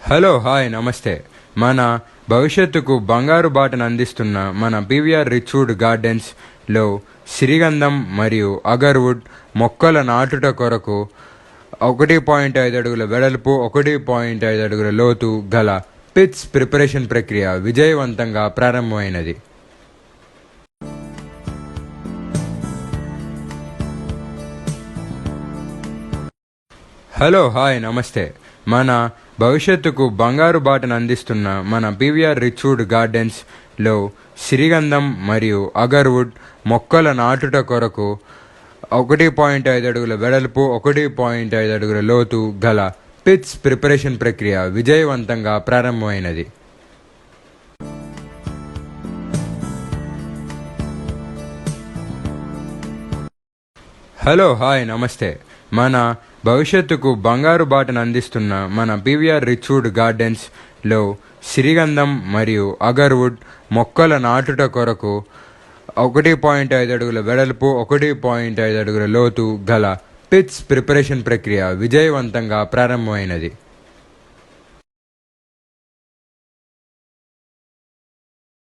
Hello hi నమస్తే. మన భవిష్యత్తుకు బంగారు బాటను అందిస్తున్న మన పీవీఆర్ రిచ్వుడ్ గార్డెన్స్లో సిరిగంధం మరియు అగర్వుడ్ మొక్కల నాటుట కొరకు 1.5 అడుగుల వెడల్పు 1.5 అడుగుల లోతు గల పిట్స్ ప్రిపరేషన్ ప్రక్రియ విజయవంతంగా ప్రారంభమైనది. హలో హాయ్ నమస్తే. మన భవిష్యత్తుకు బంగారు బాటను అందిస్తున్న మన పీవీఆర్ రిచ్వుడ్ గార్డెన్స్లో సిరిగంధం మరియు అగర్వుడ్ మొక్కల నాటుట కొరకు 1.5 అడుగుల వెడల్పు 1.5 అడుగుల లోతు గల పిట్స్ ప్రిపరేషన్ ప్రక్రియ విజయవంతంగా ప్రారంభమైనది. హలో హాయ్ నమస్తే. మన భవిష్యత్తుకు బంగారు బాటను అందిస్తున్న మన పీవీఆర్ రిచ్వుడ్ గార్డెన్స్లో సిరిగంధం మరియు అగర్వుడ్ మొక్కల నాటుట కొరకు 1.5 అడుగుల వెడల్పు 1.5 అడుగుల లోతు గల పిట్స్ ప్రిపరేషన్ ప్రక్రియ విజయవంతంగా ప్రారంభమైనది.